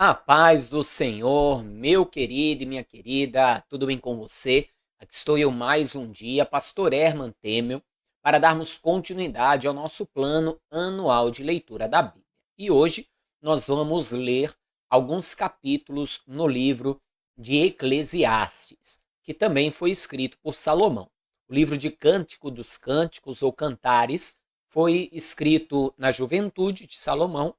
A paz do Senhor, meu querido e minha querida, tudo bem com você? Aqui estou eu mais um dia, Pastor Herman Temel, para darmos continuidade ao nosso plano anual de leitura da Bíblia. E hoje nós vamos ler alguns capítulos no livro de Eclesiastes, que também foi escrito por Salomão. O livro de Cântico dos Cânticos ou Cantares foi escrito na juventude de Salomão.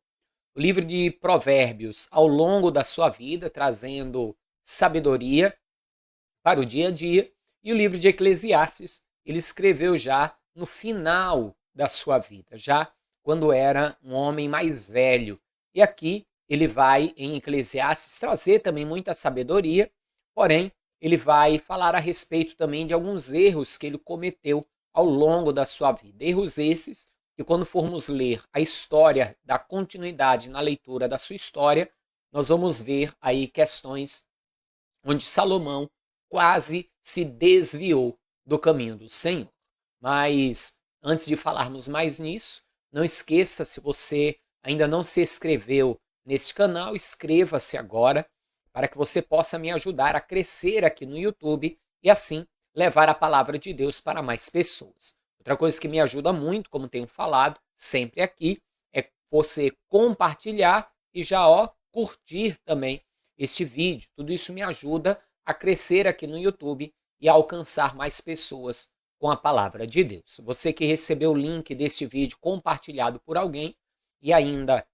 O livro de Provérbios, ao longo da sua vida, trazendo sabedoria para o dia a dia. E o livro de Eclesiastes, ele escreveu já no final da sua vida, já quando era um homem mais velho. E aqui ele vai, em Eclesiastes, trazer também muita sabedoria, porém, ele vai falar a respeito também de alguns erros que ele cometeu ao longo da sua vida. Erros esses que, quando formos ler a história, da continuidade na leitura da sua história, nós vamos ver aí questões onde Salomão quase se desviou do caminho do Senhor. Mas antes de falarmos mais nisso, não esqueça, se você ainda não se inscreveu neste canal, inscreva-se agora para que você possa me ajudar a crescer aqui no YouTube e assim levar a palavra de Deus para mais pessoas. Outra coisa que me ajuda muito, como tenho falado sempre aqui, é você compartilhar e já curtir também este vídeo. Tudo isso me ajuda a crescer aqui no YouTube e a alcançar mais pessoas com a palavra de Deus. Você que recebeu o link deste vídeo compartilhado por alguém e ainda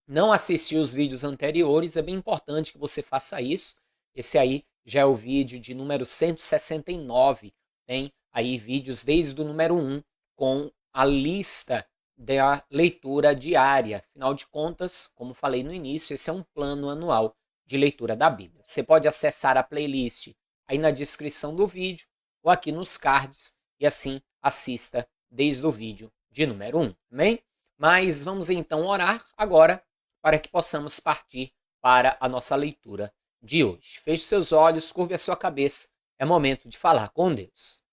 não assistiu os vídeos anteriores, é bem importante que você faça isso. Esse aí já é o vídeo de número 169. Tem aí vídeos desde o número 1 com a lista da leitura diária. Afinal de contas, como falei no início, esse é um plano anual de leitura da Bíblia. Você pode acessar a playlist aí na descrição do vídeo ou aqui nos cards e assim assista desde o vídeo de número 1, amém? Mas vamos então orar agora para que possamos partir para a nossa leitura de hoje. Feche seus olhos, curve a sua cabeça, é momento de falar com Deus.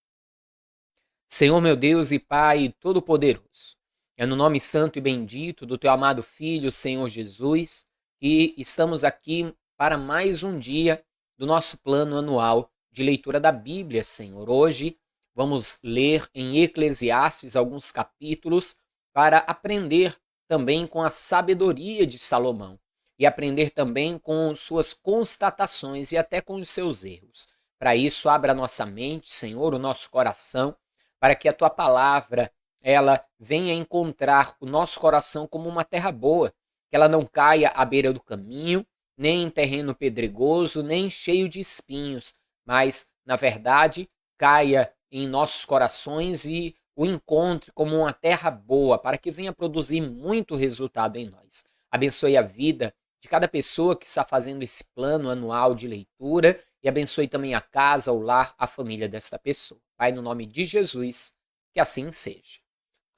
Senhor meu Deus e Pai Todo-Poderoso, é no nome santo e bendito do Teu amado Filho, Senhor Jesus, que estamos aqui para mais um dia do nosso plano anual de leitura da Bíblia, Senhor. Hoje vamos ler em Eclesiastes alguns capítulos para aprender também com a sabedoria de Salomão e aprender também com suas constatações e até com os seus erros. Para isso, abra a nossa mente, Senhor, o nosso coração, para que a Tua palavra ela venha encontrar o nosso coração como uma terra boa, que ela não caia à beira do caminho, nem em terreno pedregoso, nem cheio de espinhos, mas, na verdade, caia em nossos corações e o encontre como uma terra boa, para que venha produzir muito resultado em nós. Abençoe a vida de cada pessoa que está fazendo esse plano anual de leitura e abençoe também a casa, o lar, a família desta pessoa. Pai, no nome de Jesus, que assim seja.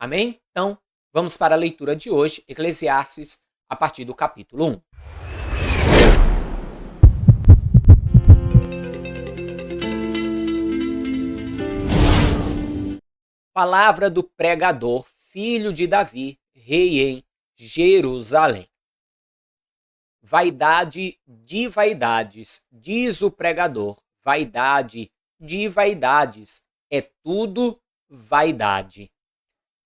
Amém? Então, vamos para a leitura de hoje, Eclesiastes, a partir do capítulo 1. Palavra do pregador, filho de Davi, rei em Jerusalém. Vaidade de vaidades, diz o pregador, vaidade de vaidades, é tudo vaidade.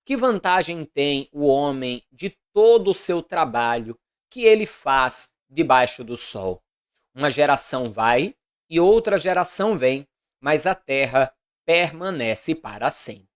Que vantagem tem o homem de todo o seu trabalho que ele faz debaixo do sol? Uma geração vai e outra geração vem, mas a terra permanece para sempre.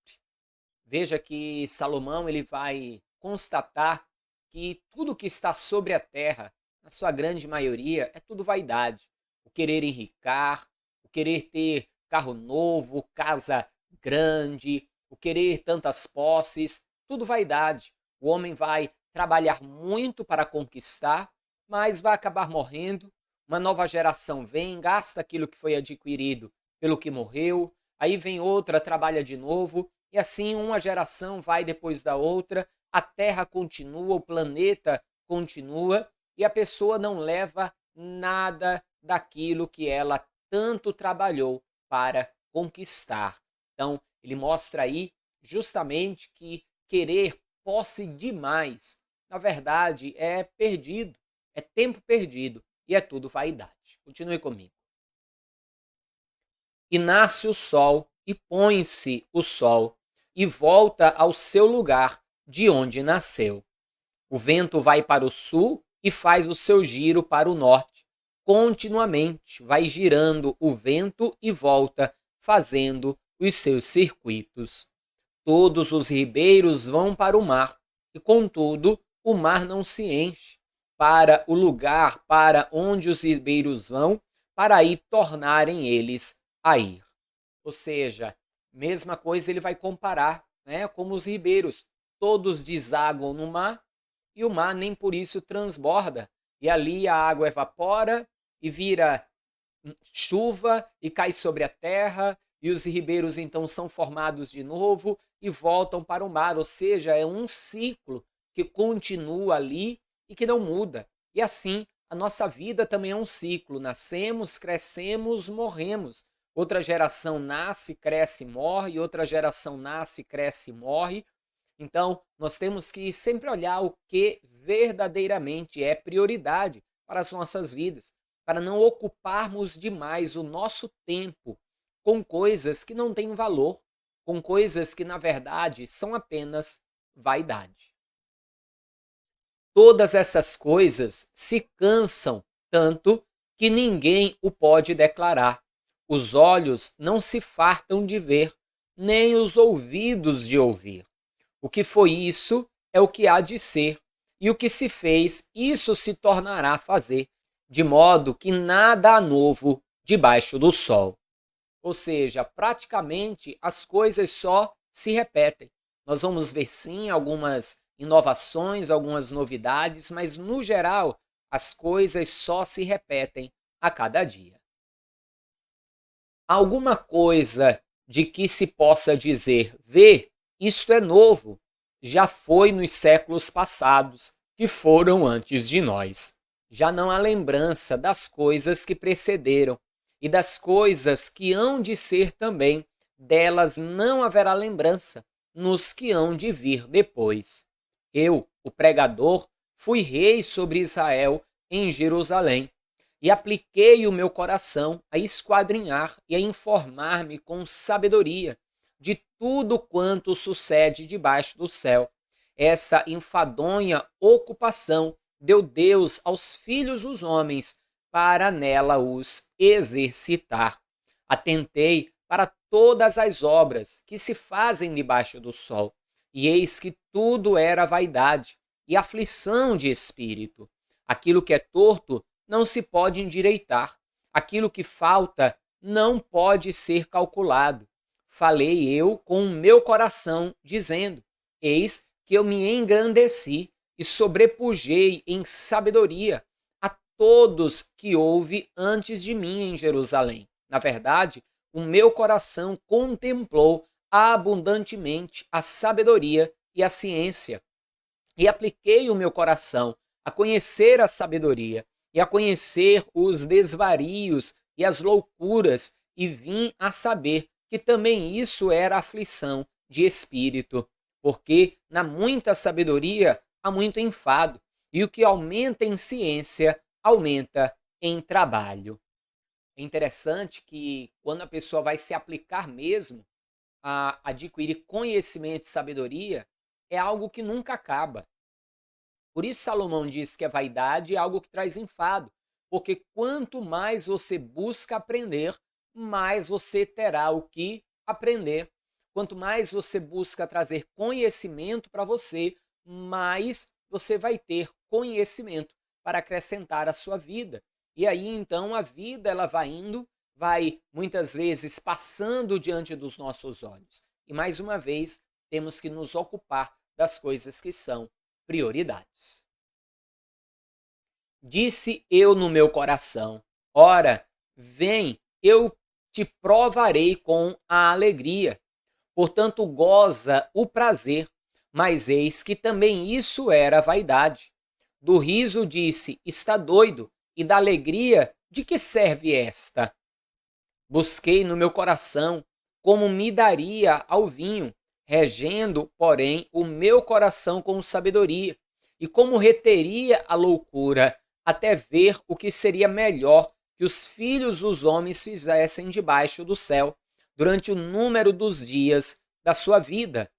Veja que Salomão ele vai constatar que tudo que está sobre a terra, na sua grande maioria, é tudo vaidade. O querer enricar, o querer ter carro novo, casa grande, o querer tantas posses, tudo vaidade. O homem vai trabalhar muito para conquistar, mas vai acabar morrendo. Uma nova geração vem, gasta aquilo que foi adquirido pelo que morreu, aí vem outra, trabalha de novo, e assim uma geração vai depois da outra, a Terra continua, o planeta continua, e a pessoa não leva nada daquilo que ela tanto trabalhou para conquistar. Então, ele mostra aí justamente que querer posse demais, na verdade, é perdido. é tempo perdido e é tudo vaidade. Continue comigo. E nasce o sol, e põe-se o sol, e volta ao seu lugar de onde nasceu. O vento vai para o sul e faz o seu giro para o norte. Continuamente vai girando o vento e volta, fazendo os seus circuitos. Todos os ribeiros vão para o mar, e contudo o mar não se enche para o lugar para onde os ribeiros vão, para aí tornarem eles a ir. Ou seja, mesma coisa ele vai comparar, né, como os ribeiros. Todos desaguam no mar e o mar nem por isso transborda. E ali a água evapora e vira chuva e cai sobre a terra, e os ribeiros então são formados de novo e voltam para o mar. Ou seja, é um ciclo que continua ali e que não muda. E assim, a nossa vida também é um ciclo. Nascemos, crescemos, morremos. Outra geração nasce, cresce, morre, outra geração nasce, cresce, morre. Então, nós temos que sempre olhar o que verdadeiramente é prioridade para as nossas vidas, para não ocuparmos demais o nosso tempo com coisas que não têm valor, com coisas que, na verdade, são apenas vaidade. Todas essas coisas se cansam tanto que ninguém o pode declarar. Os olhos não se fartam de ver, nem os ouvidos de ouvir. O que foi isso é o que há de ser, e o que se fez, isso se tornará a fazer, de modo que nada há novo debaixo do sol. Ou seja, praticamente as coisas só se repetem. Nós vamos ver sim algumas inovações, algumas novidades, mas no geral as coisas só se repetem a cada dia. Alguma coisa de que se possa dizer, vê, isto é novo, já foi nos séculos passados, que foram antes de nós. Já não há lembrança das coisas que precederam, e das coisas que hão de ser também, delas não haverá lembrança nos que hão de vir depois. Eu, o pregador, fui rei sobre Israel em Jerusalém, e apliquei o meu coração a esquadrinhar e a informar-me com sabedoria de tudo quanto sucede debaixo do céu. Essa enfadonha ocupação deu Deus aos filhos dos homens para nela os exercitar. Atentei para todas as obras que se fazem debaixo do sol, e eis que tudo era vaidade e aflição de espírito. Aquilo que é torto não se pode endireitar. Aquilo que falta não pode ser calculado. Falei eu com o meu coração, dizendo, eis que eu me engrandeci e sobrepujei em sabedoria a todos que houve antes de mim em Jerusalém. Na verdade, o meu coração contemplou abundantemente a sabedoria e a ciência. E apliquei o meu coração a conhecer a sabedoria e a conhecer os desvarios e as loucuras, e vim a saber que também isso era aflição de espírito, porque na muita sabedoria há muito enfado, e o que aumenta em ciência, aumenta em trabalho. É interessante que quando a pessoa vai se aplicar mesmo a adquirir conhecimento e sabedoria, é algo que nunca acaba. Por isso Salomão diz que a vaidade é algo que traz enfado, porque quanto mais você busca aprender, mais você terá o que aprender. Quanto mais você busca trazer conhecimento para você, mais você vai ter conhecimento para acrescentar à sua vida. E aí então a vida ela vai indo, vai muitas vezes passando diante dos nossos olhos. E mais uma vez temos que nos ocupar das coisas que são prioridades. Disse eu no meu coração, ora, vem, eu te provarei com a alegria. Portanto, goza o prazer, mas eis que também isso era vaidade. Do riso disse, está doido, e da alegria, de que serve esta? Busquei no meu coração como me daria ao vinho, regendo, porém, o meu coração com sabedoria, e como reteria a loucura até ver o que seria melhor que os filhos dos homens fizessem debaixo do céu, durante o número dos dias da sua vida.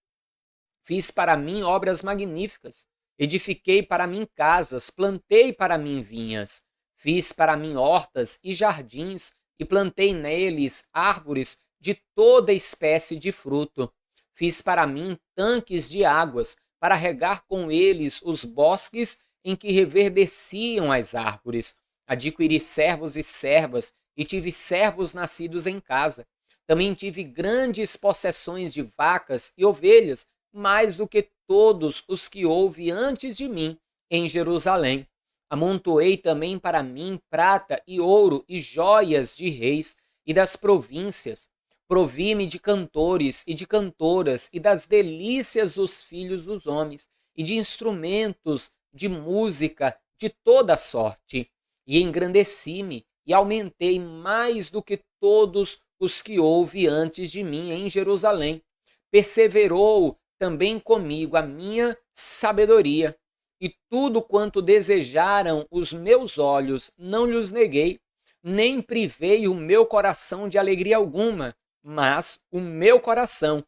Fiz para mim obras magníficas, edifiquei para mim casas, plantei para mim vinhas, fiz para mim hortas e jardins, e plantei neles árvores de toda espécie de fruto. Fiz para mim tanques de águas, para regar com eles os bosques em que reverdeciam as árvores. Adquiri servos e servas, e tive servos nascidos em casa. Também tive grandes possessões de vacas e ovelhas, mais do que todos os que houve antes de mim em Jerusalém. Amontoei também para mim prata e ouro e joias de reis e das províncias. Provi-me de cantores e de cantoras e das delícias dos filhos dos homens e de instrumentos de música de toda sorte. E engrandeci-me e aumentei mais do que todos os que houve antes de mim em Jerusalém. Perseverou também comigo a minha sabedoria, e tudo quanto desejaram os meus olhos não lhes neguei, nem privei o meu coração de alegria alguma, mas o meu coração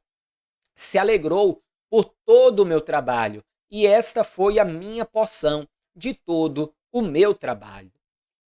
se alegrou por todo o meu trabalho, e esta foi a minha porção de todo o meu trabalho.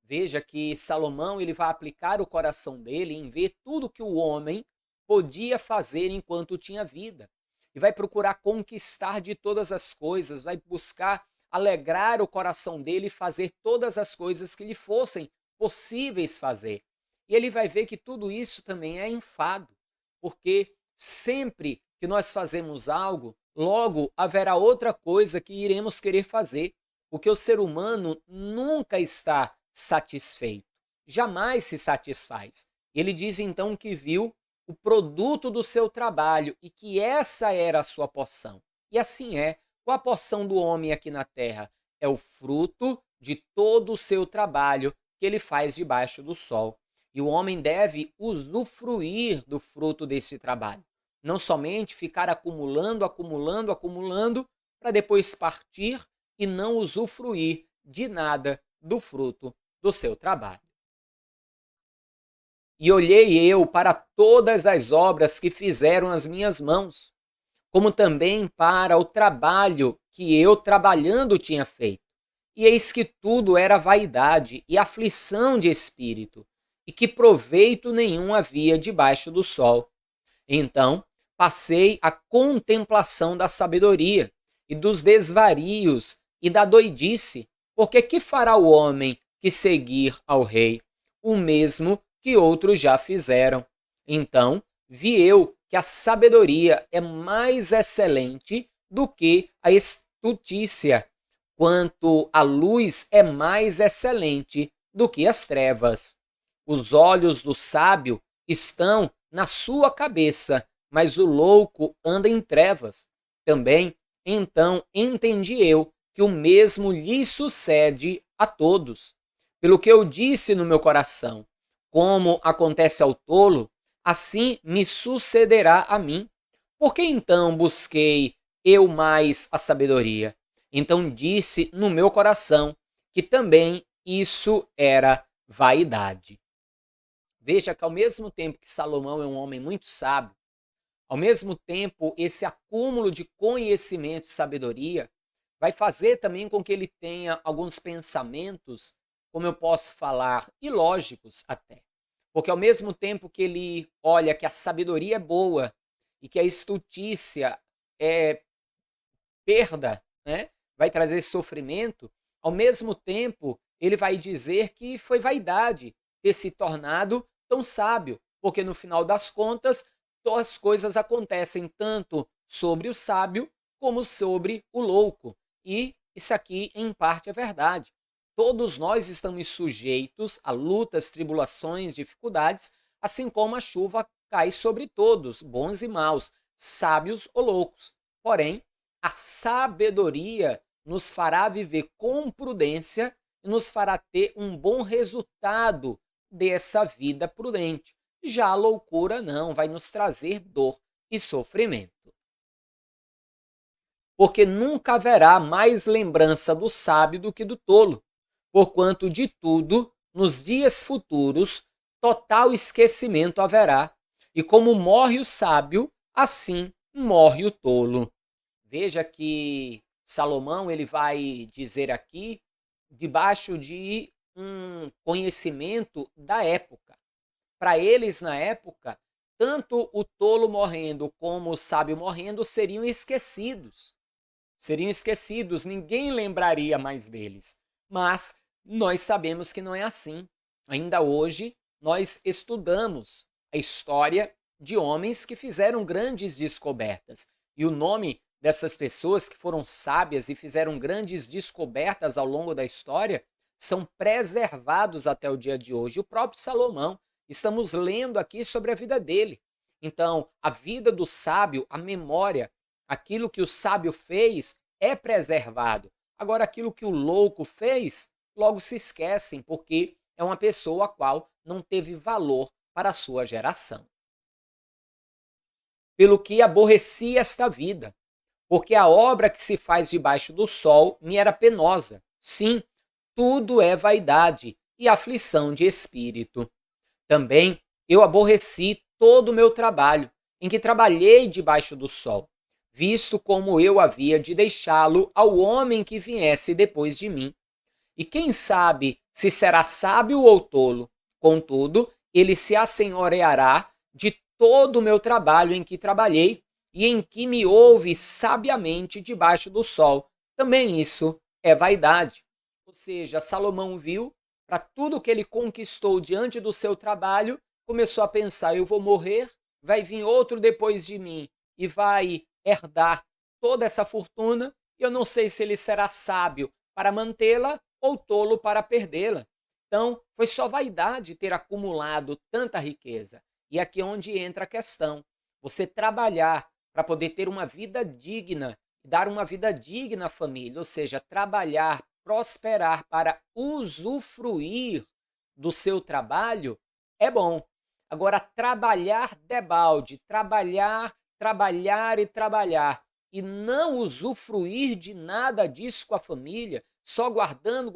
Veja que Salomão ele vai aplicar o coração dele em ver tudo que o homem podia fazer enquanto tinha vida. E vai procurar conquistar de todas as coisas, vai buscar alegrar o coração dele e fazer todas as coisas que lhe fossem possíveis fazer. E ele vai ver que tudo isso também é enfado, porque sempre que nós fazemos algo, logo haverá outra coisa que iremos querer fazer, porque o ser humano nunca está satisfeito, jamais se satisfaz. Ele diz então que viu o produto do seu trabalho e que essa era a sua porção. E assim é. Qual a porção do homem aqui na terra? É o fruto de todo o seu trabalho que ele faz debaixo do sol. E o homem deve usufruir do fruto desse trabalho. Não somente ficar acumulando, acumulando, acumulando, para depois partir e não usufruir de nada do fruto do seu trabalho. E olhei eu para todas as obras que fizeram as minhas mãos, como também para o trabalho que eu trabalhando tinha feito. E eis que tudo era vaidade e aflição de espírito, e que proveito nenhum havia debaixo do sol. Então passei à contemplação da sabedoria, e dos desvarios, e da doidice, porque que fará o homem que seguir ao rei? O mesmo que outros já fizeram. Então vi eu que a sabedoria é mais excelente do que a estutícia, quanto a luz é mais excelente do que as trevas. Os olhos do sábio estão na sua cabeça, mas o louco anda em trevas. Também, então, entendi eu que o mesmo lhe sucede a todos. Pelo que eu disse no meu coração, como acontece ao tolo, assim me sucederá a mim. Por que então busquei eu mais a sabedoria? Então disse no meu coração que também isso era vaidade. Veja que ao mesmo tempo que Salomão é um homem muito sábio, ao mesmo tempo esse acúmulo de conhecimento e sabedoria vai fazer também com que ele tenha alguns pensamentos, como eu posso falar, ilógicos até. Porque ao mesmo tempo que ele olha que a sabedoria é boa e que a estultícia é perda, né? Vai trazer sofrimento, ao mesmo tempo ele vai dizer que foi vaidade ter se tornado tão sábio, porque no final das contas as coisas acontecem tanto sobre o sábio como sobre o louco. E isso aqui em parte é verdade. Todos nós estamos sujeitos a lutas, tribulações, dificuldades, assim como a chuva cai sobre todos, bons e maus, sábios ou loucos. Porém, a sabedoria nos fará viver com prudência e nos fará ter um bom resultado dessa vida prudente. Já a loucura não, vai nos trazer dor e sofrimento. Porque nunca haverá mais lembrança do sábio do que do tolo, porquanto de tudo, nos dias futuros, total esquecimento haverá. E como morre o sábio, assim morre o tolo. Veja que Salomão ele vai dizer aqui debaixo de um conhecimento da época. Para eles na época, tanto o tolo morrendo como o sábio morrendo seriam esquecidos. Seriam esquecidos, ninguém lembraria mais deles. Mas nós sabemos que não é assim. Ainda hoje nós estudamos a história de homens que fizeram grandes descobertas. E o nome dessas pessoas que foram sábias e fizeram grandes descobertas ao longo da história são preservados até o dia de hoje. O próprio Salomão, estamos lendo aqui sobre a vida dele. Então, a vida do sábio, a memória, aquilo que o sábio fez é preservado. Agora, aquilo que o louco fez, logo se esquecem, porque é uma pessoa a qual não teve valor para a sua geração. Pelo que aborreci esta vida, porque a obra que se faz debaixo do sol me era penosa. Sim, tudo é vaidade e aflição de espírito. Também eu aborreci todo o meu trabalho, em que trabalhei debaixo do sol, visto como eu havia de deixá-lo ao homem que viesse depois de mim. E quem sabe se será sábio ou tolo, contudo, ele se assenhoreará de todo o meu trabalho em que trabalhei e em que me houve sabiamente debaixo do sol. Também isso é vaidade. Ou seja, Salomão viu para tudo que ele conquistou diante do seu trabalho, começou a pensar: eu vou morrer, vai vir outro depois de mim e vai herdar toda essa fortuna, e eu não sei se ele será sábio para mantê-la ou tolo para perdê-la. Então, foi só vaidade ter acumulado tanta riqueza. E aqui é onde entra a questão. Você trabalhar para poder ter uma vida digna, dar uma vida digna à família, ou seja, trabalhar, prosperar para usufruir do seu trabalho, é bom. Agora, trabalhar debalde, trabalhar e não usufruir de nada disso com a família, só guardando,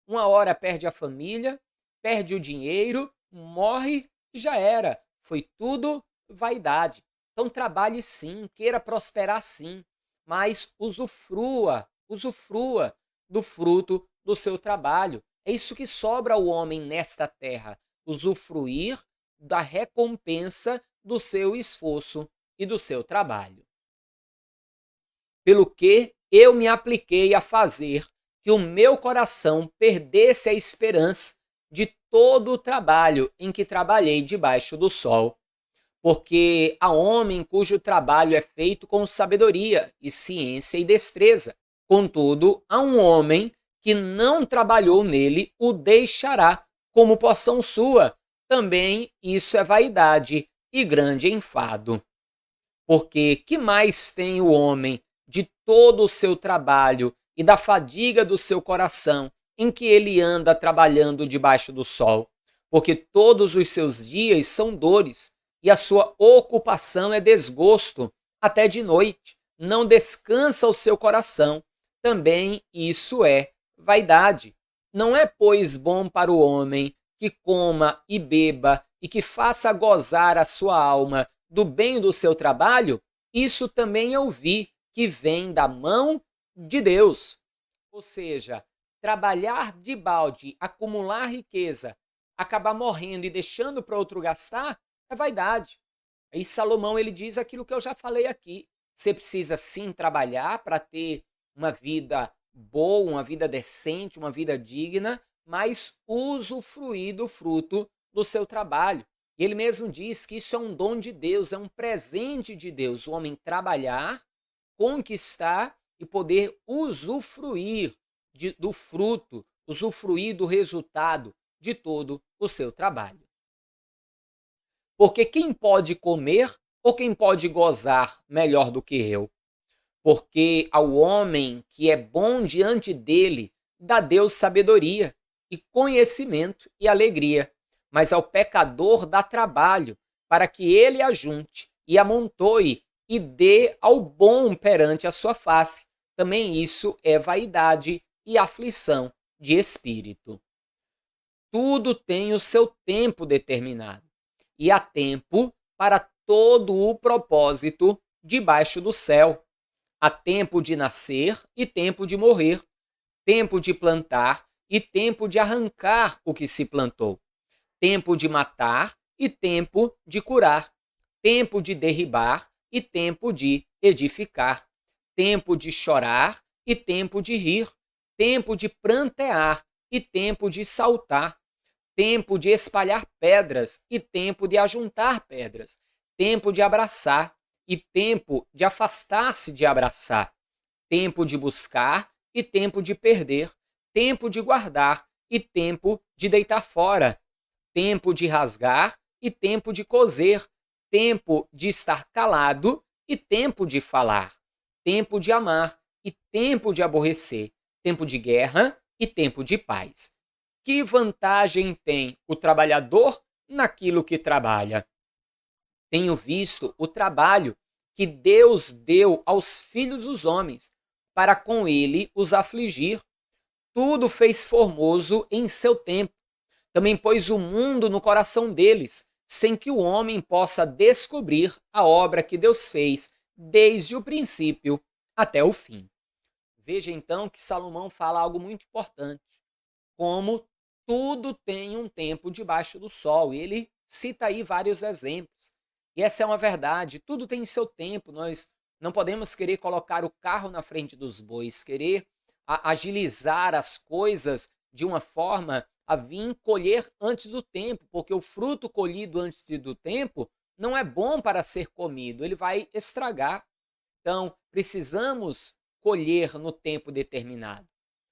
uma hora perde a família, perde o dinheiro, morre e já era. Foi tudo vaidade. Então trabalhe sim, queira prosperar sim, mas usufrua do fruto do seu trabalho. É isso que sobra ao homem nesta terra, usufruir da recompensa do seu esforço e do seu trabalho. Pelo que eu me apliquei a fazer que o meu coração perdesse a esperança de todo o trabalho em que trabalhei debaixo do sol. Porque há homem cujo trabalho é feito com sabedoria e ciência e destreza. Contudo, há um homem que não trabalhou nele, o deixará como porção sua. Também isso é vaidade e grande enfado. Porque que mais tem o homem de todo o seu trabalho e da fadiga do seu coração, em que ele anda trabalhando debaixo do sol? Porque todos os seus dias são dores, e a sua ocupação é desgosto, até de noite. Não descansa o seu coração. Também isso é vaidade. Não é, pois, bom para o homem que coma e beba e que faça gozar a sua alma do bem do seu trabalho? Isso também eu vi que vem da mão de Deus. Ou seja, trabalhar de balde, acumular riqueza, acabar morrendo e deixando para outro gastar, é vaidade. Aí Salomão ele diz aquilo que eu já falei aqui. Você precisa sim trabalhar para ter uma vida boa, uma vida decente, uma vida digna, mas usufruir do fruto do seu trabalho. E ele mesmo diz que isso é um dom de Deus, é um presente de Deus. O homem trabalhar, conquistar e poder usufruir do fruto, usufruir do resultado de todo o seu trabalho. Porque quem pode comer ou quem pode gozar melhor do que eu? Porque ao homem que é bom diante dele, dá Deus sabedoria e conhecimento e alegria, mas ao pecador dá trabalho, para que ele ajunte e amontoe e dê ao bom perante a sua face. Também isso é vaidade e aflição de espírito. Tudo tem o seu tempo determinado, e há tempo para todo o propósito debaixo do céu. Há tempo de nascer e tempo de morrer, tempo de plantar e tempo de arrancar o que se plantou, tempo de matar e tempo de curar, tempo de derribar e tempo de edificar, tempo de chorar e tempo de rir, tempo de prantear e tempo de saltar, tempo de espalhar pedras e tempo de ajuntar pedras, tempo de abraçar e tempo de afastar-se de abraçar, tempo de buscar e tempo de perder, tempo de guardar e tempo de deitar fora, tempo de rasgar e tempo de coser, tempo de estar calado e tempo de falar, tempo de amar e tempo de aborrecer, tempo de guerra e tempo de paz. Que vantagem tem o trabalhador naquilo que trabalha? Tenho visto o trabalho que Deus deu aos filhos dos homens, para com ele os afligir. Tudo fez formoso em seu tempo. Também pôs o mundo no coração deles, sem que o homem possa descobrir a obra que Deus fez desde o princípio até o fim. Veja então que Salomão fala algo muito importante, como tudo tem um tempo debaixo do sol. E ele cita aí vários exemplos. E essa é uma verdade, tudo tem seu tempo. Nós não podemos querer colocar o carro na frente dos bois, querer agilizar as coisas de uma forma a vir colher antes do tempo, porque o fruto colhido antes do tempo não é bom para ser comido, ele vai estragar. Então, precisamos colher no tempo determinado.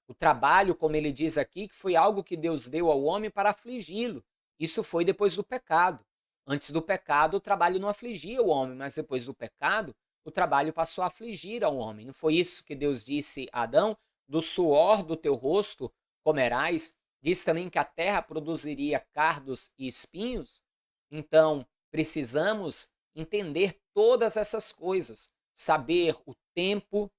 O trabalho, como ele diz aqui, que foi algo que Deus deu ao homem para afligi-lo. Isso foi depois do pecado. Antes do pecado, o trabalho não afligia o homem, mas depois do pecado, o trabalho passou a afligir ao homem. Não foi isso que Deus disse a Adão? Do suor do teu rosto comerás. Diz também que a terra produziria cardos e espinhos. Então, precisamos entender todas essas coisas, saber o tempo,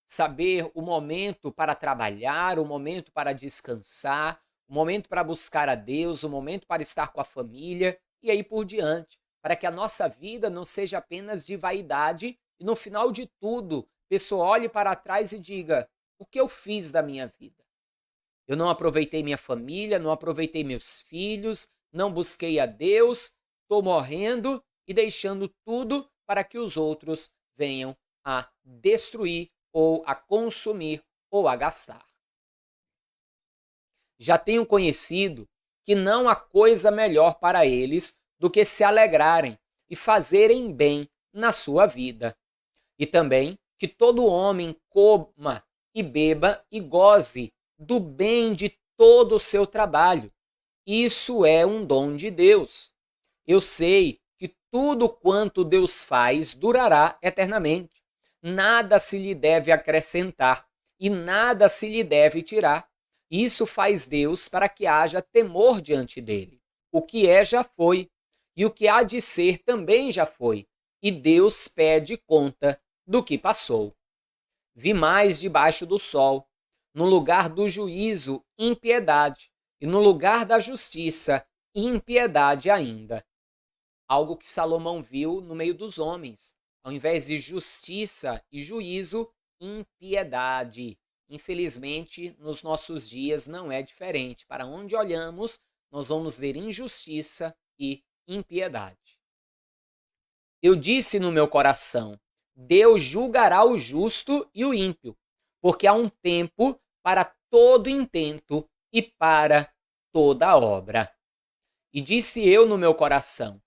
saber o momento para trabalhar, o momento para descansar, o momento para buscar a Deus, o momento para estar com a família e aí por diante, para que a nossa vida não seja apenas de vaidade e no final de tudo, a pessoa olhe para trás e diga: o que eu fiz da minha vida? Eu não aproveitei minha família, não aproveitei meus filhos, não busquei a Deus, estou morrendo e deixando tudo para que os outros venham a destruir ou a consumir ou a gastar. Já tenho conhecido que não há coisa melhor para eles do que se alegrarem e fazerem bem na sua vida. E também que todo homem coma e beba e goze do bem de todo o seu trabalho. Isso é um dom de Deus. Eu sei que tudo quanto Deus faz durará eternamente. Nada se lhe deve acrescentar e nada se lhe deve tirar. Isso faz Deus para que haja temor diante dele. O que é já foi, e o que há de ser também já foi, e Deus pede conta do que passou. Vi mais debaixo do sol, no lugar do juízo, impiedade, e no lugar da justiça, impiedade ainda. Algo que Salomão viu no meio dos homens. Ao invés de justiça e juízo, impiedade. Infelizmente, nos nossos dias não é diferente. Para onde olhamos, nós vamos ver injustiça e impiedade. Eu disse no meu coração: Deus julgará o justo e o ímpio, porque há um tempo para todo intento e para toda obra. E disse eu no meu coração: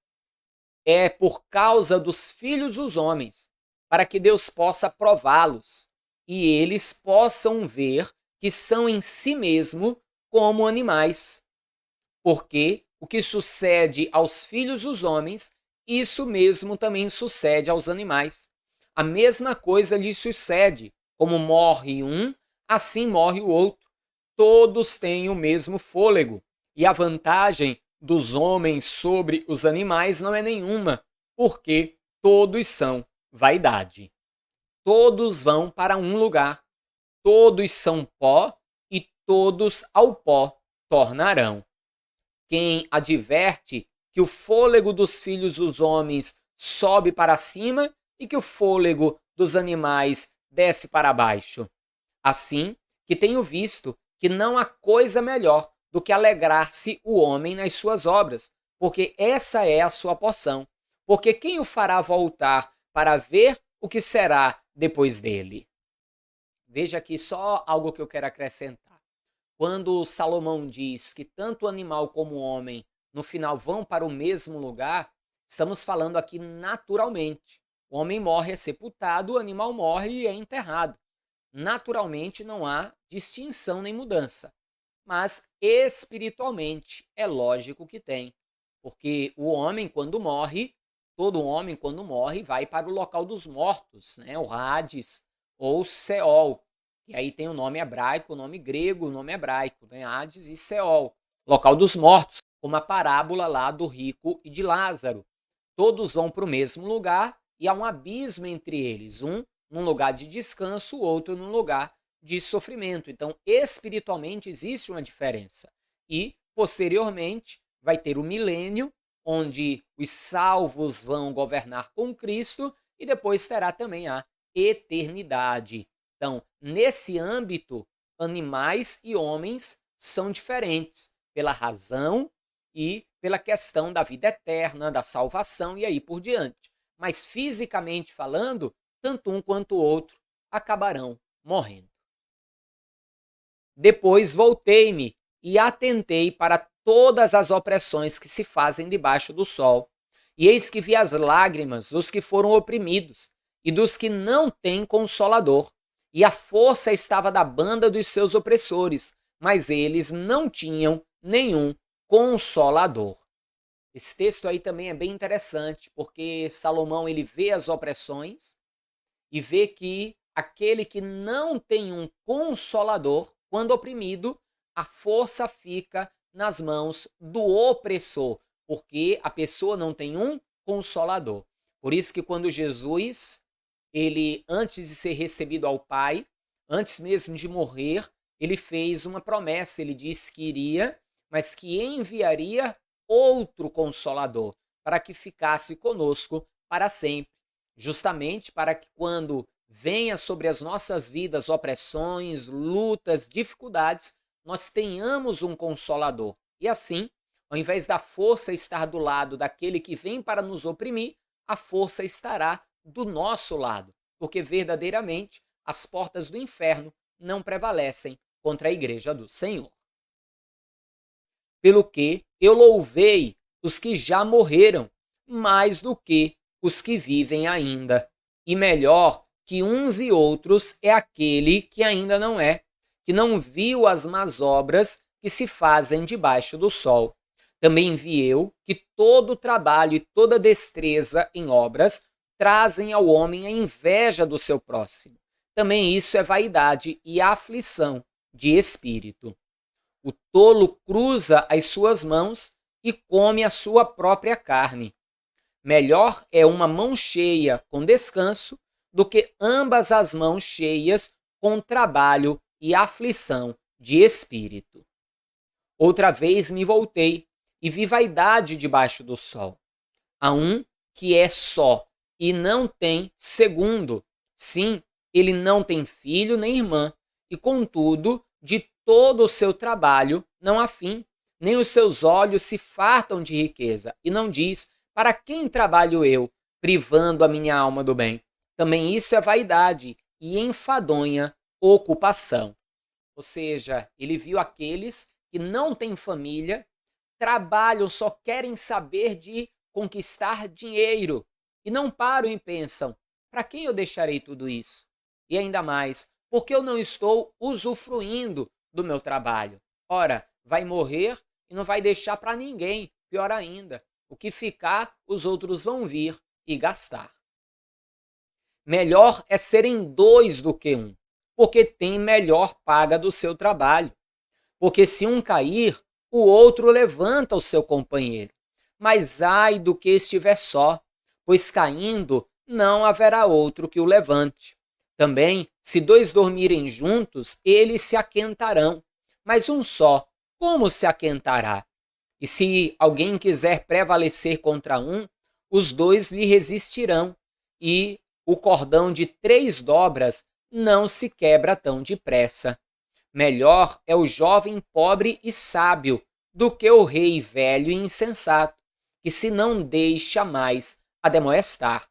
é por causa dos filhos dos homens, para que Deus possa prová-los, e eles possam ver que são em si mesmo como animais. Porque o que sucede aos filhos dos homens, isso mesmo também sucede aos animais. A mesma coisa lhe sucede, como morre um, assim morre o outro. Todos têm o mesmo fôlego, e a vantagem dos homens sobre os animais não é nenhuma, porque todos são vaidade. Todos vão para um lugar, todos são pó e todos ao pó tornarão. Quem adverte que o fôlego dos filhos dos homens sobe para cima e que o fôlego dos animais desce para baixo. Assim que tenho visto que não há coisa melhor do que alegrar-se o homem nas suas obras, porque essa é a sua porção. Porque quem o fará voltar para ver o que será depois dele? Veja aqui só algo que eu quero acrescentar. Quando Salomão diz que tanto o animal como o homem no final vão para o mesmo lugar, estamos falando aqui naturalmente. O homem morre, é sepultado, o animal morre e é enterrado. Naturalmente não há distinção nem mudança. Mas espiritualmente é lógico que tem. Porque o homem, quando morre, todo homem, quando morre, vai para o local dos mortos, né? O Hades ou Seol. E aí tem o nome hebraico, o nome grego, o nome hebraico, né? Hades e Seol. Local dos mortos, como a parábola lá do rico e de Lázaro. Todos vão para o mesmo lugar e há um abismo entre eles. Um num lugar de descanso, o outro num lugar de sofrimento. Então, espiritualmente, existe uma diferença. E, posteriormente, vai ter o milênio, onde os salvos vão governar com Cristo, e depois terá também a eternidade. Então, nesse âmbito, animais e homens são diferentes, pela razão e pela questão da vida eterna, da salvação e aí por diante. Mas, fisicamente falando, tanto um quanto o outro acabarão morrendo. Depois voltei-me e atentei para todas as opressões que se fazem debaixo do sol. E eis que vi as lágrimas dos que foram oprimidos e dos que não têm consolador. E a força estava da banda dos seus opressores, mas eles não tinham nenhum consolador. Esse texto aí também é bem interessante, porque Salomão ele vê as opressões e vê que aquele que não tem um consolador, quando oprimido, a força fica nas mãos do opressor, porque a pessoa não tem um consolador. Por isso que quando Jesus, ele antes de ser recebido ao Pai, antes mesmo de morrer, ele fez uma promessa, ele disse que iria, mas que enviaria outro consolador, para que ficasse conosco para sempre. Justamente para que quando venha sobre as nossas vidas opressões, lutas, dificuldades, nós tenhamos um consolador. E assim, ao invés da força estar do lado daquele que vem para nos oprimir, a força estará do nosso lado, porque verdadeiramente as portas do inferno não prevalecem contra a igreja do Senhor. Pelo que eu louvei os que já morreram, mais do que os que vivem ainda. E melhor que uns e outros é aquele que ainda não é, que não viu as más obras que se fazem debaixo do sol. Também vi eu que todo trabalho e toda destreza em obras trazem ao homem a inveja do seu próximo. Também isso é vaidade e aflição de espírito. O tolo cruza as suas mãos e come a sua própria carne. Melhor é uma mão cheia com descanso do que ambas as mãos cheias com trabalho e aflição de espírito. Outra vez me voltei e vi vaidade debaixo do sol. Há um que é só e não tem segundo. Sim, ele não tem filho nem irmã, e contudo, de todo o seu trabalho não há fim, nem os seus olhos se fartam de riqueza, e não diz: para quem trabalho eu, privando a minha alma do bem? Também isso é vaidade e enfadonha ocupação. Ou seja, ele viu aqueles que não têm família, trabalham, só querem saber de conquistar dinheiro e não param e pensam: para quem eu deixarei tudo isso? E ainda mais, porque eu não estou usufruindo do meu trabalho? Ora, vai morrer e não vai deixar para ninguém, pior ainda. O que ficar, os outros vão vir e gastar. Melhor é serem dois do que um, porque tem melhor paga do seu trabalho. Porque se um cair, o outro levanta o seu companheiro. Mas ai do que estiver só, pois caindo não haverá outro que o levante. Também, se dois dormirem juntos, eles se aquentarão. mas um só, como se aquentará? E se alguém quiser prevalecer contra um, os dois lhe resistirão, e o cordão de 3 dobras não se quebra tão depressa. Melhor é o jovem pobre e sábio do que o rei velho e insensato, que se não deixa mais ademoestar.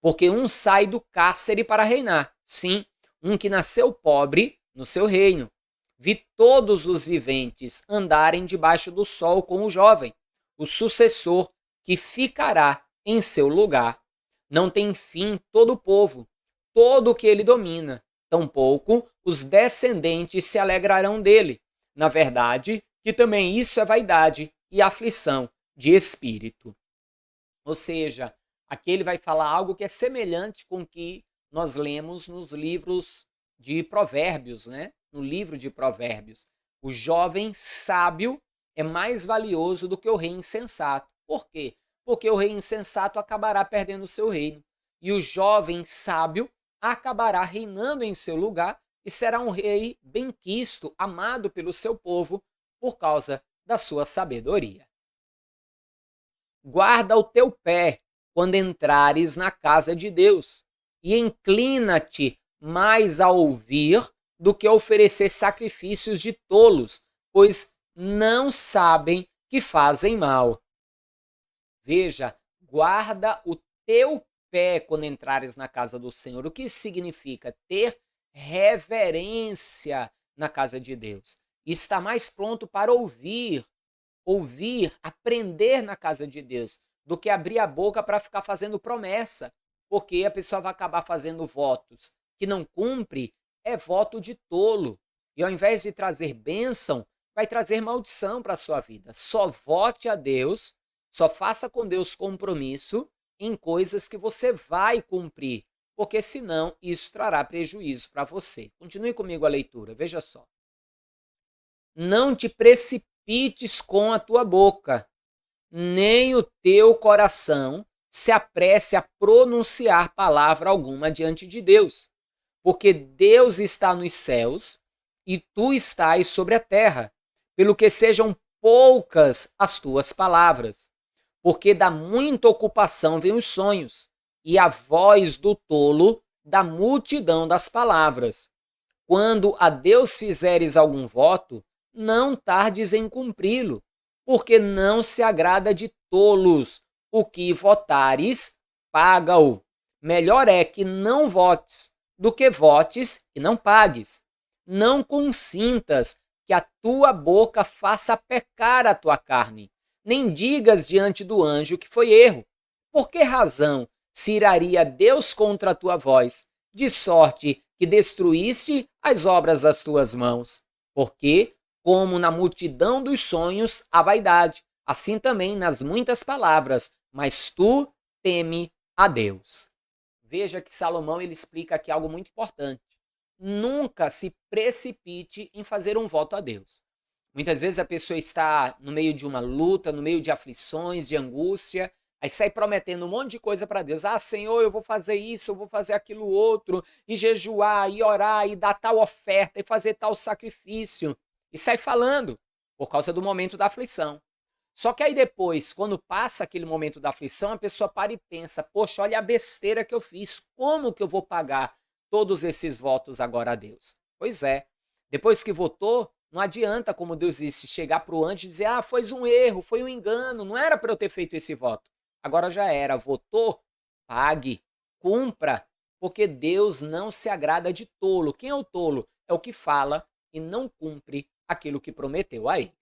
Porque um sai do cárcere para reinar, sim, um que nasceu pobre no seu reino. Vi todos os viventes andarem debaixo do sol com o jovem, o sucessor que ficará em seu lugar. Não tem fim todo o povo, todo o que ele domina. Tampouco os descendentes se alegrarão dele. Na verdade, que também isso é vaidade e aflição de espírito. Ou seja, aqui ele vai falar algo que é semelhante com o que nós lemos nos livros de Provérbios, né? No livro de Provérbios. O jovem sábio é mais valioso do que o rei insensato. Por quê? Porque o rei insensato acabará perdendo o seu reino. E o jovem sábio acabará reinando em seu lugar e será um rei benquisto, amado pelo seu povo por causa da sua sabedoria. Guarda o teu pé quando entrares na casa de Deus, e inclina-te mais a ouvir do que a oferecer sacrifícios de tolos, pois não sabem que fazem mal. Veja, guarda o teu pé quando entrares na casa do Senhor. O que isso significa? Ter reverência na casa de Deus. Estar mais pronto para ouvir, aprender na casa de Deus, do que abrir a boca para ficar fazendo promessa, porque a pessoa vai acabar fazendo votos que não cumpre, é voto de tolo. E ao invés de trazer bênção, vai trazer maldição para a sua vida. Só vote a Deus, só faça com Deus compromisso em coisas que você vai cumprir, porque senão isso trará prejuízo para você. Continue comigo a leitura, veja só. Não te precipites com a tua boca, nem o teu coração se apresse a pronunciar palavra alguma diante de Deus, porque Deus está nos céus e tu estás sobre a terra, pelo que sejam poucas as tuas palavras, porque da muita ocupação vêm os sonhos, e a voz do tolo da multidão das palavras. Quando a Deus fizeres algum voto, não tardes em cumpri-lo, porque não se agrada de tolos. O que votares, paga-o. Melhor é que não votes, do que votes e não pagues. Não consintas que a tua boca faça pecar a tua carne, nem digas diante do anjo que foi erro. Por que razão se iraria Deus contra a tua voz, de sorte que destruíste as obras das tuas mãos? Porque, como na multidão dos sonhos há vaidade, assim também nas muitas palavras, mas tu teme a Deus. Veja que Salomão ele explica aqui algo muito importante. Nunca se precipite em fazer um voto a Deus. Muitas vezes a pessoa está no meio de uma luta, no meio de aflições, de angústia, aí sai prometendo um monte de coisa para Deus. Ah, Senhor, eu vou fazer isso, eu vou fazer aquilo outro, e jejuar, e orar, e dar tal oferta, e fazer tal sacrifício. E sai falando, por causa do momento da aflição. Só que aí depois, quando passa aquele momento da aflição, a pessoa para e pensa, poxa, olha a besteira que eu fiz, como que eu vou pagar todos esses votos agora a Deus? Pois é, depois que votou, não adianta, como Deus disse, chegar para o anjo e dizer, ah, foi um erro, foi um engano, não era para eu ter feito esse voto. Agora já era, votou, pague, cumpra, porque Deus não se agrada de tolo. Quem é o tolo? É o que fala e não cumpre aquilo que prometeu a ele.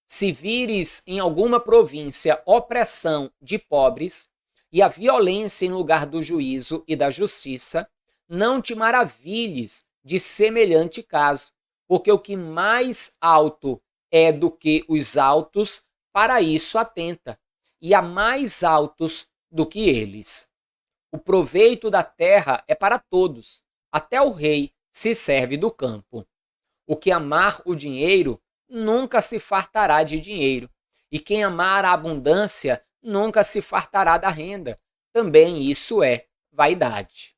Se vires em alguma província opressão de pobres e a violência em lugar do juízo e da justiça, não te maravilhes de semelhante caso, porque o que mais alto é do que os altos, para isso atenta, e há mais altos do que eles. O proveito da terra é para todos, até o rei se serve do campo. O que amar o dinheiro nunca se fartará de dinheiro, e quem amar a abundância nunca se fartará da renda. Também isso é vaidade.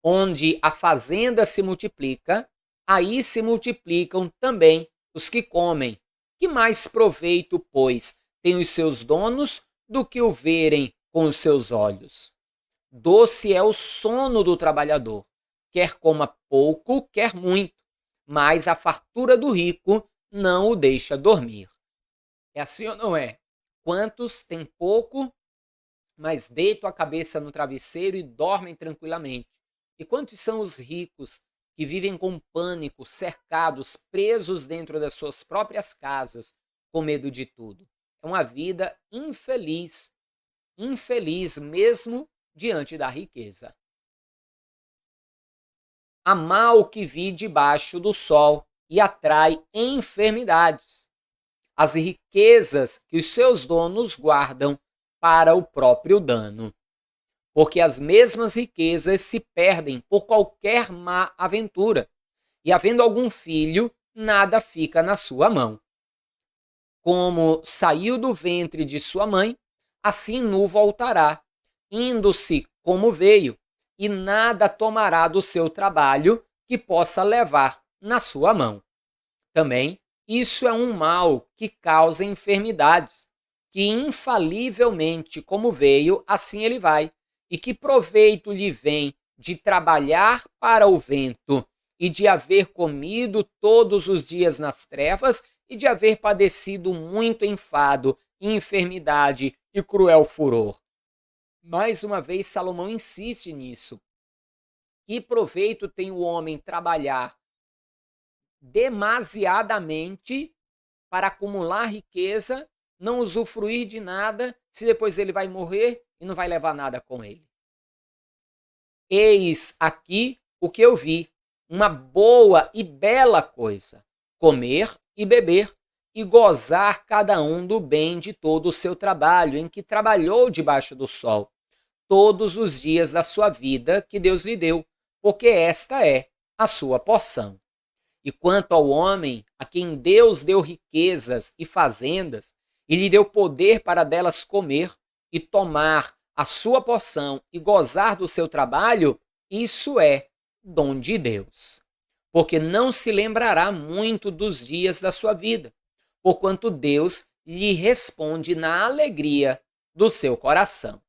Onde a fazenda se multiplica, aí se multiplicam também os que comem. Que mais proveito, pois, têm os seus donos do que o verem com os seus olhos? Doce é o sono do trabalhador, quer coma pouco, quer muito, mas a fartura do rico não o deixa dormir. É assim ou não é? Quantos têm pouco, mas deitam a cabeça no travesseiro e dormem tranquilamente? E quantos são os ricos que vivem com pânico, cercados, presos dentro das suas próprias casas, com medo de tudo? É uma vida infeliz, infeliz mesmo diante da riqueza. Há mal que vi debaixo do sol e atrai enfermidades. As riquezas que os seus donos guardam para o próprio dano. Porque as mesmas riquezas se perdem por qualquer má aventura, e havendo algum filho, nada fica na sua mão. Como saiu do ventre de sua mãe, assim nu voltará, indo-se como veio, e nada tomará do seu trabalho que possa levar na sua mão. Também, isso é um mal que causa enfermidades, que infalivelmente como veio, assim ele vai, e que proveito lhe vem de trabalhar para o vento, e de haver comido todos os dias nas trevas, e de haver padecido muito enfado, enfermidade e cruel furor. Mais uma vez, Salomão insiste nisso. Que proveito tem o homem trabalhar demasiadamente para acumular riqueza, não usufruir de nada, se depois ele vai morrer e não vai levar nada com ele? Eis aqui o que eu vi, uma boa e bela coisa, comer e beber, e gozar cada um do bem de todo o seu trabalho, em que trabalhou debaixo do sol, todos os dias da sua vida que Deus lhe deu, porque esta é a sua porção. E quanto ao homem, a quem Deus deu riquezas e fazendas, e lhe deu poder para delas comer e tomar a sua porção e gozar do seu trabalho, isso é dom de Deus. Porque não se lembrará muito dos dias da sua vida, porquanto Deus lhe responde na alegria do seu coração.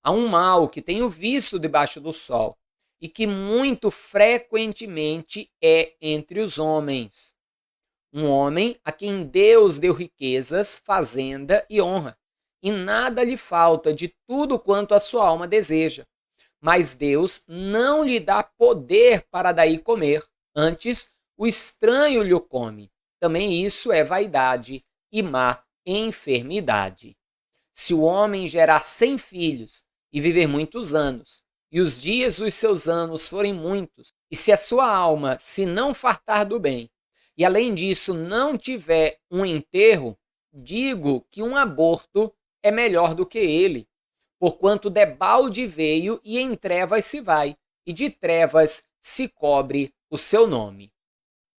Há um mal que tenho visto debaixo do sol, e que muito frequentemente é entre os homens. Um homem a quem Deus deu riquezas, fazenda e honra, e nada lhe falta de tudo quanto a sua alma deseja. Mas Deus não lhe dá poder para daí comer, antes o estranho lhe o come. Também isso é vaidade e má enfermidade. Se o homem gerar 100 filhos e viver muitos anos, e os dias dos seus anos forem muitos, e se a sua alma se não fartar do bem, e além disso não tiver um enterro, digo que um aborto é melhor do que ele, porquanto debalde veio e em trevas se vai, e de trevas se cobre o seu nome.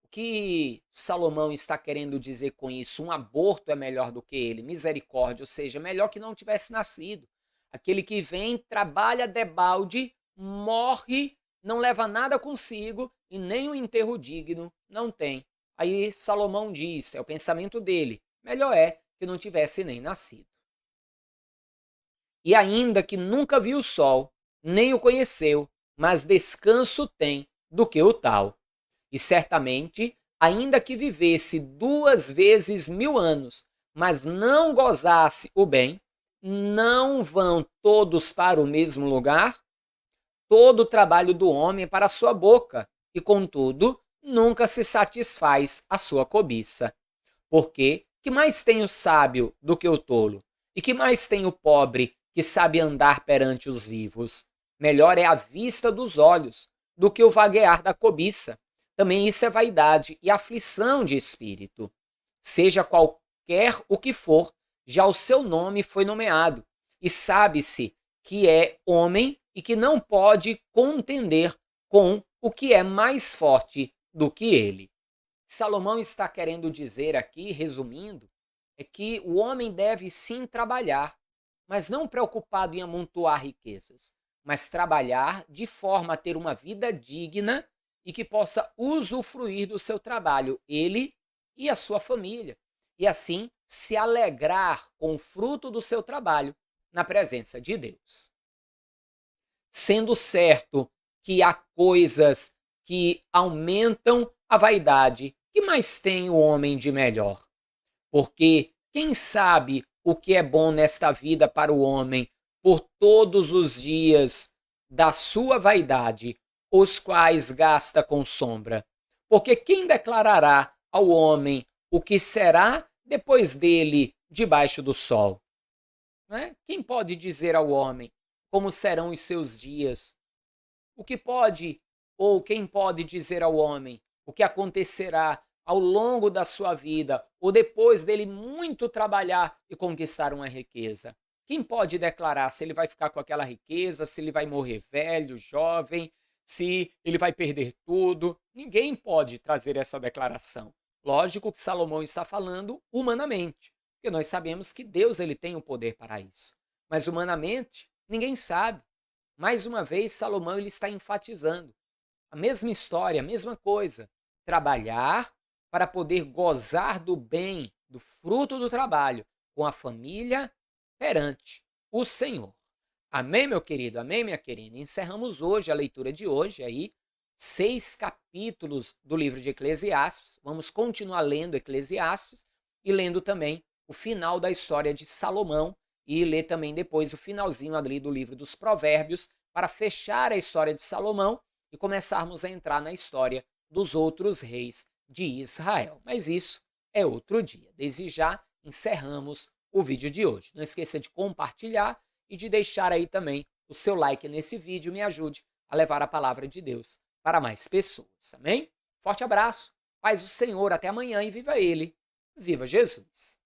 O que Salomão está querendo dizer com isso? Um aborto é melhor do que ele, misericórdia, ou seja, melhor que não tivesse nascido. Aquele que vem, trabalha debalde, morre, não leva nada consigo e nem um enterro digno não tem. Aí Salomão diz, é o pensamento dele, melhor é que não tivesse nem nascido. E ainda que nunca viu o sol, nem o conheceu, mas descanso tem do que o tal. E certamente, ainda que vivesse 2 vezes 1000 anos, mas não gozasse o bem, não vão todos para o mesmo lugar? Todo o trabalho do homem é para a sua boca, e contudo, nunca se satisfaz a sua cobiça. Porque que mais tem o sábio do que o tolo? E que mais tem o pobre que sabe andar perante os vivos? Melhor é a vista dos olhos do que o vaguear da cobiça. Também isso é vaidade e aflição de espírito. Seja qualquer o que for, já o seu nome foi nomeado, e sabe-se que é homem e que não pode contender com o que é mais forte do que ele. Salomão está querendo dizer aqui, resumindo, é que o homem deve sim trabalhar, mas não preocupado em amontoar riquezas, mas trabalhar de forma a ter uma vida digna e que possa usufruir do seu trabalho, ele e a sua família, e assim se alegrar com o fruto do seu trabalho na presença de Deus. Sendo certo que há coisas que aumentam a vaidade, que mais tem o homem de melhor? Porque quem sabe o que é bom nesta vida para o homem por todos os dias da sua vaidade, os quais gasta com sombra? Porque quem declarará ao homem o que será depois dele debaixo do sol? Não é? Quem pode dizer ao homem como serão os seus dias? O que pode ou quem pode dizer ao homem o que acontecerá ao longo da sua vida ou depois dele muito trabalhar e conquistar uma riqueza? Quem pode declarar se ele vai ficar com aquela riqueza, se ele vai morrer velho, jovem, se ele vai perder tudo? Ninguém pode trazer essa declaração. Lógico que Salomão está falando humanamente, porque nós sabemos que Deus ele tem o poder para isso. Mas humanamente, ninguém sabe. Mais uma vez, Salomão ele está enfatizando a mesma história, a mesma coisa. Trabalhar para poder gozar do bem, do fruto do trabalho, com a família perante o Senhor. Amém, meu querido? Amém, minha querida? Encerramos hoje a leitura de hoje aí, 6 capítulos do livro de Eclesiastes. Vamos continuar lendo Eclesiastes e lendo também o final da história de Salomão e ler também depois o finalzinho ali do livro dos Provérbios para fechar a história de Salomão e começarmos a entrar na história dos outros reis de Israel. Mas isso é outro dia. Desde já encerramos o vídeo de hoje. Não esqueça de compartilhar e de deixar aí também o seu like nesse vídeo. Me ajude a levar a palavra de Deus para mais pessoas. Amém? Forte abraço, paz do Senhor, até amanhã e viva Ele. Viva Jesus!